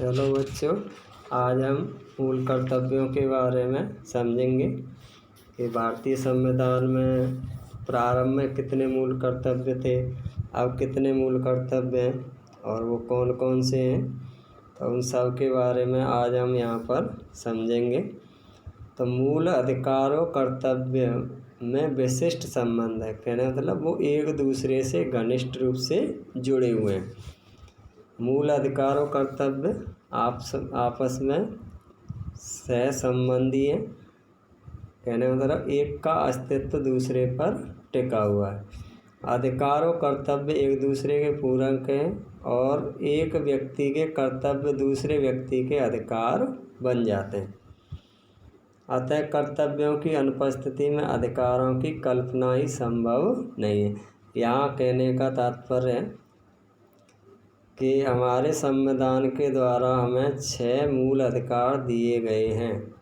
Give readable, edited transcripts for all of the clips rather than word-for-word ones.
चलो बच्चों, आज हम मूल कर्तव्यों के बारे में समझेंगे कि भारतीय संविधान में प्रारंभ में कितने मूल कर्तव्य थे, अब कितने मूल कर्तव्य हैं और वो कौन कौन से हैं। तो उन सब के बारे में आज हम यहाँ पर समझेंगे। तो मूल अधिकारों कर्तव्य में विशिष्ट संबंध है, कहने मतलब वो एक दूसरे से घनिष्ठ रूप से जुड़े हुए हैं। मूल अधिकारों कर्तव्य आपस में सह संबंधी हैं, कहने मतलब एक का अस्तित्व दूसरे पर टिका हुआ है। अधिकारों कर्तव्य एक दूसरे के पूरक हैं और एक व्यक्ति के कर्तव्य दूसरे व्यक्ति के अधिकार बन जाते हैं। अतः कर्तव्यों की अनुपस्थिति में अधिकारों की कल्पना ही संभव नहीं है। यहाँ कहने का तात्पर्य है कि हमारे संविधान के द्वारा हमें 6 मूल अधिकार दिए गए हैं,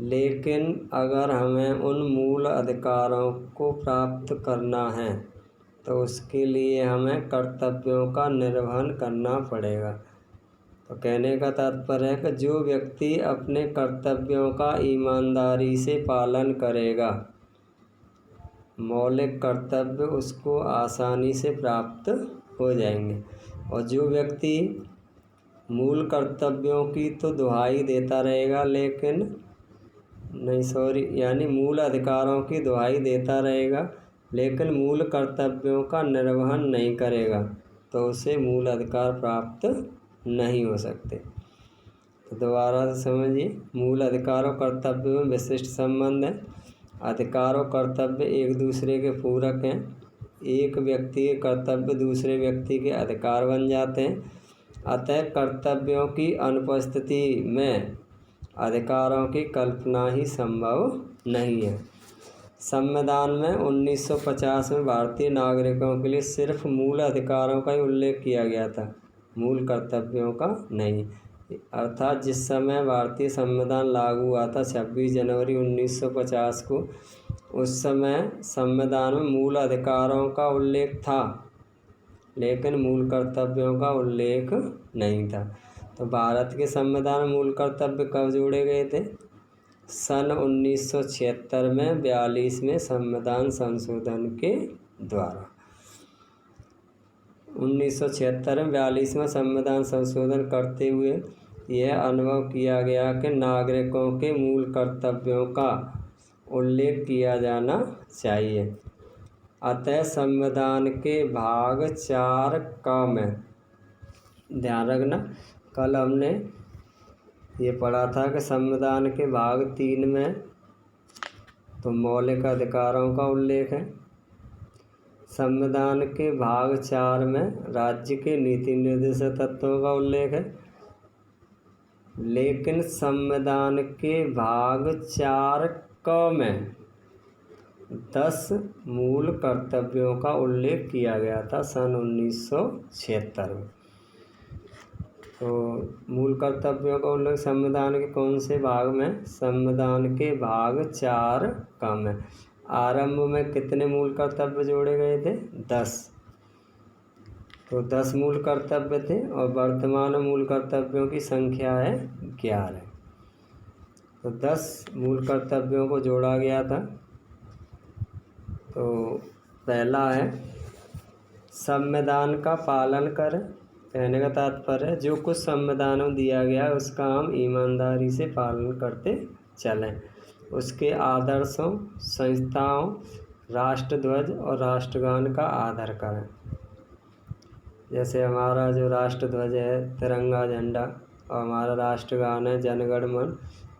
लेकिन अगर हमें उन मूल अधिकारों को प्राप्त करना है तो उसके लिए हमें कर्तव्यों का निर्वहन करना पड़ेगा। तो कहने का तात्पर्य है कि जो व्यक्ति अपने कर्तव्यों का ईमानदारी से पालन करेगा, मौलिक कर्तव्य उसको आसानी से प्राप्त हो जाएंगे। और जो व्यक्ति मूल कर्तव्यों की तो दुहाई देता रहेगा यानी मूल अधिकारों की दुहाई देता रहेगा लेकिन मूल कर्तव्यों का निर्वहन नहीं करेगा तो उसे मूल अधिकार प्राप्त नहीं हो सकते। तो दोबारा से समझिए, मूल अधिकारों कर्तव्य में विशिष्ट संबंध है। अधिकारों कर्तव्य एक दूसरे के पूरक हैं, एक व्यक्ति के कर्तव्य दूसरे व्यक्ति के अधिकार बन जाते हैं। अतः कर्तव्यों की अनुपस्थिति में अधिकारों की कल्पना ही संभव नहीं है। संविधान में 1950 में भारतीय नागरिकों के लिए सिर्फ मूल अधिकारों का ही उल्लेख किया गया था, मूल कर्तव्यों का नहीं। अर्थात जिस समय भारतीय संविधान लागू हुआ था 26 जनवरी 1950 को, उस समय संविधान में मूल अधिकारों का उल्लेख था लेकिन मूल कर्तव्यों का उल्लेख नहीं था। तो भारत के संविधान में मूल कर्तव्य कब जोड़े गए थे? सन 1976 में 42वें संविधान संशोधन के द्वारा। 1976 में 42वां संविधान संशोधन करते हुए यह अनुभव किया गया कि नागरिकों के मूल कर्तव्यों का उल्लेख किया जाना चाहिए। अतः संविधान के भाग 4 का में ध्यान रखना, कल हमने ये पढ़ा था कि संविधान के भाग 3 में तो मौलिक अधिकारों का उल्लेख है, संविधान के भाग 4 में राज्य के नीति निर्देशक तत्वों का उल्लेख है, लेकिन संविधान के भाग 4 क में 10 मूल कर्तव्यों का उल्लेख किया गया था सन 1976 में। तो मूल कर्तव्यों का उल्लेख संविधान के कौन से भाग में? संविधान के भाग 4 का में। आरंभ में कितने मूल कर्तव्य जोड़े गए थे? 10। तो 10 मूल कर्तव्य थे और वर्तमान मूल कर्तव्यों की संख्या है 11। तो 10 मूल कर्तव्यों को जोड़ा गया था। तो पहला है संविधान का पालन करें। कहने का तात्पर्य जो कुछ संविधान में दिया गया है उसका हम ईमानदारी से पालन करते चलें। उसके आदर्शों, संस्थाओं, राष्ट्रध्वज और राष्ट्रगान का आदर करें। जैसे हमारा जो राष्ट्रध्वज है तिरंगा झंडा और हमारा राष्ट्रगान है जनगण मन,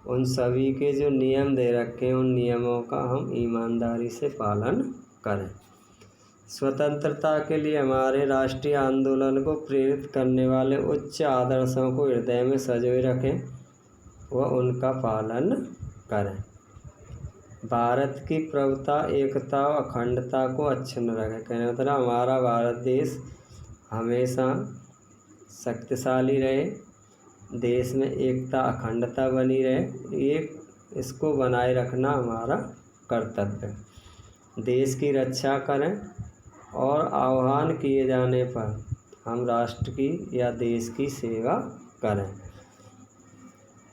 उन सभी के जो नियम दे रखे हैं उन नियमों का हम ईमानदारी से पालन करें। स्वतंत्रता के लिए हमारे राष्ट्रीय आंदोलन को प्रेरित करने वाले उच्च आदर्शों को हृदय में संजोए रखें व उनका पालन करें। भारत की प्रभुता, एकता और अखंडता को अक्षुण्ण रखें। कहने मतलब हमारा भारत देश हमेशा शक्तिशाली रहे, देश में एकता अखंडता बनी रहे, इसको बनाए रखना हमारा कर्तव्य। देश की रक्षा करें और आह्वान किए जाने पर हम राष्ट्र की या देश की सेवा करें।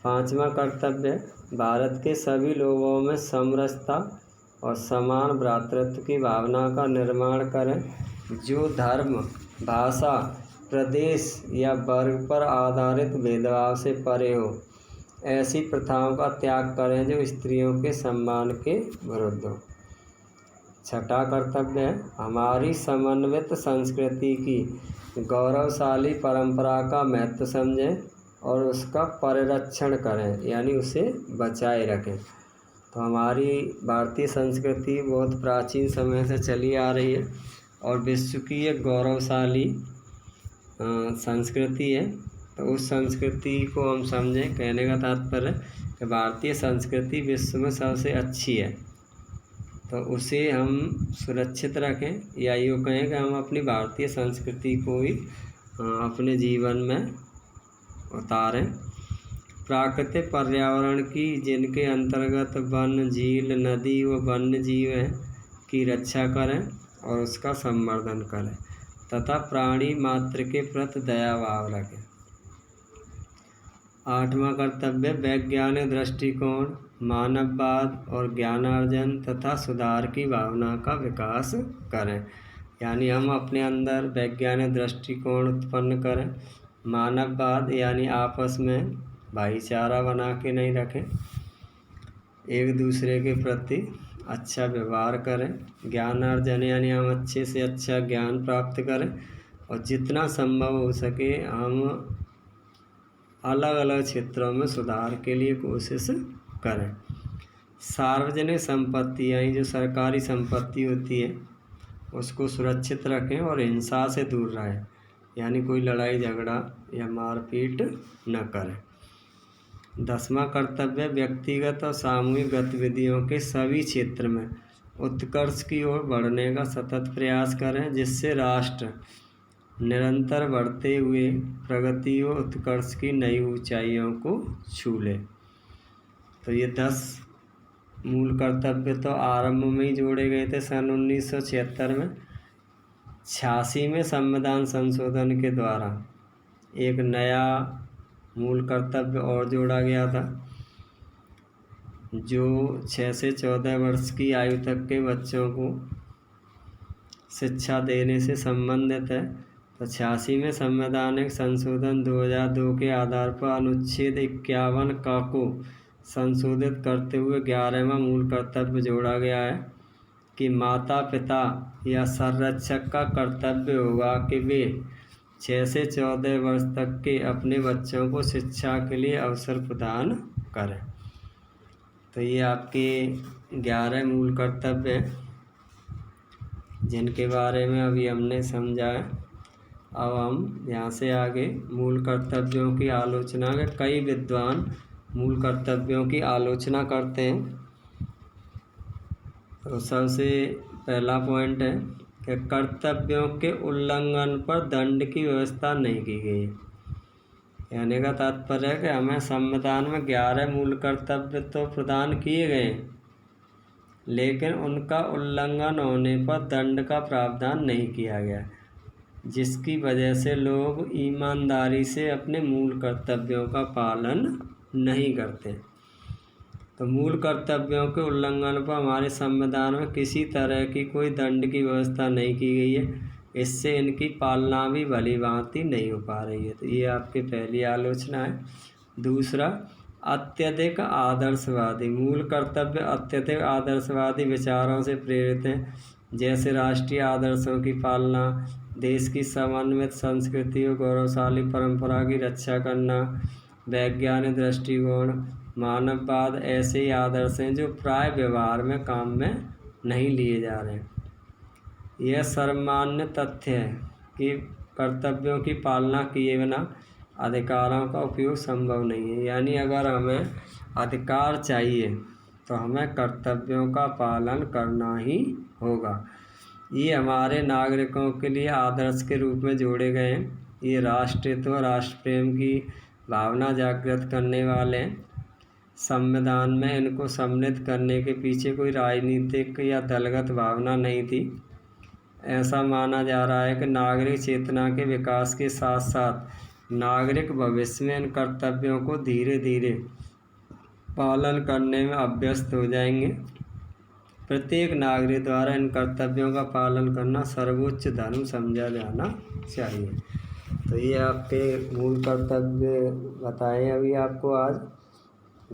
5वां कर्तव्य, भारत के सभी लोगों में समरसता और समान भ्रातृत्व की भावना का निर्माण करें, जो धर्म, भाषा, प्रदेश या वर्ग पर आधारित भेदभाव से परे हो। ऐसी प्रथाओं का त्याग करें जो स्त्रियों के सम्मान के विरुद्ध हो। 6वां कर्तव्य है, हमारी समन्वित संस्कृति की गौरवशाली परंपरा का महत्व समझें और उसका परिरक्षण करें, यानी उसे बचाए रखें। तो हमारी भारतीय संस्कृति बहुत प्राचीन समय से चली आ रही है और विश्व की एक गौरवशाली संस्कृति है। तो उस संस्कृति को हम समझें। कहने का तात्पर्य कि भारतीय संस्कृति विश्व में सबसे अच्छी है, तो उसे हम सुरक्षित रखें, या यूँ कहें कि हम अपनी भारतीय संस्कृति को ही अपने जीवन में उतारें। प्राकृतिक पर्यावरण की, जिनके अंतर्गत वन, झील, नदी व वन्य जीव हैं, की रक्षा करें और उसका संवर्धन करें तथा प्राणी मात्र के प्रति दया भाव रखें। 8वां कर्तव्य, वैज्ञानिक दृष्टिकोण, मानववाद और ज्ञानार्जन तथा सुधार की भावना का विकास करें। यानी हम अपने अंदर वैज्ञानिक दृष्टिकोण उत्पन्न करें, मानववाद यानी आपस में भाईचारा बना के नहीं रखें, एक दूसरे के प्रति अच्छा व्यवहार करें, ज्ञानार्जन यानी हम अच्छे से अच्छा ज्ञान प्राप्त करें और जितना संभव हो सके हम अलग अलग क्षेत्रों में सुधार के लिए कोशिश करें। सार्वजनिक संपत्ति यानी जो सरकारी संपत्ति होती है उसको सुरक्षित रखें और हिंसा से दूर रहें, यानी कोई लड़ाई झगड़ा या मारपीट न करें। 10वां कर्तव्य, व्यक्तिगत और सामूहिक गतिविधियों के सभी क्षेत्र में उत्कर्ष की ओर बढ़ने का सतत प्रयास करें, जिससे राष्ट्र निरंतर बढ़ते हुए प्रगति और उत्कर्ष की नई ऊंचाइयों को छू ले। तो ये 10 मूल कर्तव्य तो आरंभ में ही जोड़े गए थे सन 1976 में। 86 में संविधान संशोधन के द्वारा एक नया मूल कर्तव्य और जोड़ा गया था, जो 6 से 14 वर्ष की आयु तक के बच्चों को शिक्षा देने से संबंधित है। तो 86 में संवैधानिक संशोधन 2002 के आधार पर अनुच्छेद 51 का को संशोधित करते हुए 11वां मूल कर्तव्य जोड़ा गया है कि माता पिता या संरक्षक का कर्तव्य होगा कि वे 6 से 14 वर्ष तक के अपने बच्चों को शिक्षा के लिए अवसर प्रदान करें। तो ये आपके 11 मूल कर्तव्य हैं जिनके बारे में अभी हमने समझा है। अब हम यहाँ से आगे मूल कर्तव्यों की आलोचना के कई विद्वान मूल कर्तव्यों की आलोचना करते हैं। तो सबसे पहला पॉइंट है कि कर्तव्यों के उल्लंघन पर दंड की व्यवस्था नहीं की गई। कहने का तात्पर्य है कि हमें संविधान में 11 मूल कर्तव्य तो प्रदान किए गए हैं, लेकिन उनका उल्लंघन होने पर दंड का प्रावधान नहीं किया गया, जिसकी वजह से लोग ईमानदारी से अपने मूल कर्तव्यों का पालन नहीं करते। तो मूल कर्तव्यों के उल्लंघन पर हमारे संविधान में किसी तरह की कोई दंड की व्यवस्था नहीं की गई है। इससे इनकी पालना भी भली भांति नहीं हो पा रही है। तो ये आपकी पहली आलोचना है। दूसरा, अत्यधिक आदर्शवादी मूल कर्तव्य अत्यधिक आदर्शवादी विचारों से प्रेरित हैं, जैसे राष्ट्रीय आदर्शों की पालना, देश की समन्वित संस्कृति और गौरवशाली परंपरा की रक्षा करना, वैज्ञानिक दृष्टिकोण, मानववाद ऐसे ही आदर्श हैं जो प्राय व्यवहार में काम में नहीं लिए जा रहे हैं। यह सर्वमान्य तथ्य है कि कर्तव्यों की पालना किए बिना अधिकारों का उपयोग संभव नहीं है। यानी अगर हमें अधिकार चाहिए तो हमें कर्तव्यों का पालन करना ही होगा। ये हमारे नागरिकों के लिए आदर्श के रूप में जोड़े गए हैं। ये राष्ट्रहित व राष्ट्र प्रेम की भावना जागृत करने वाले हैं। संविधान में इनको सम्मिलित करने के पीछे कोई राजनीतिक या दलगत भावना नहीं थी। ऐसा माना जा रहा है कि नागरिक चेतना के विकास के साथ साथ नागरिक भविष्य में इन कर्तव्यों को धीरे धीरे पालन करने में अभ्यस्त हो जाएंगे। प्रत्येक नागरिक द्वारा इन कर्तव्यों का पालन करना सर्वोच्च धर्म समझा जाना चाहिए। तो ये आपके मूल कर्तव्य बताए अभी आपको आज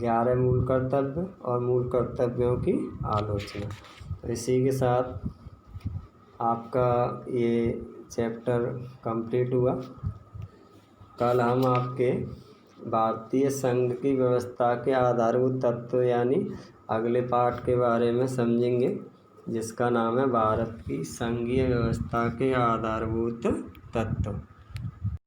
11 मूल कर्तव्य और मूल कर्तव्यों की आलोचना। तो इसी के साथ आपका ये चैप्टर कंप्लीट हुआ। कल हम आपके भारतीय संघ की व्यवस्था के आधारभूत तत्व यानी अगले पाठ के बारे में समझेंगे, जिसका नाम है भारत की संघीय व्यवस्था के आधारभूत तत्व।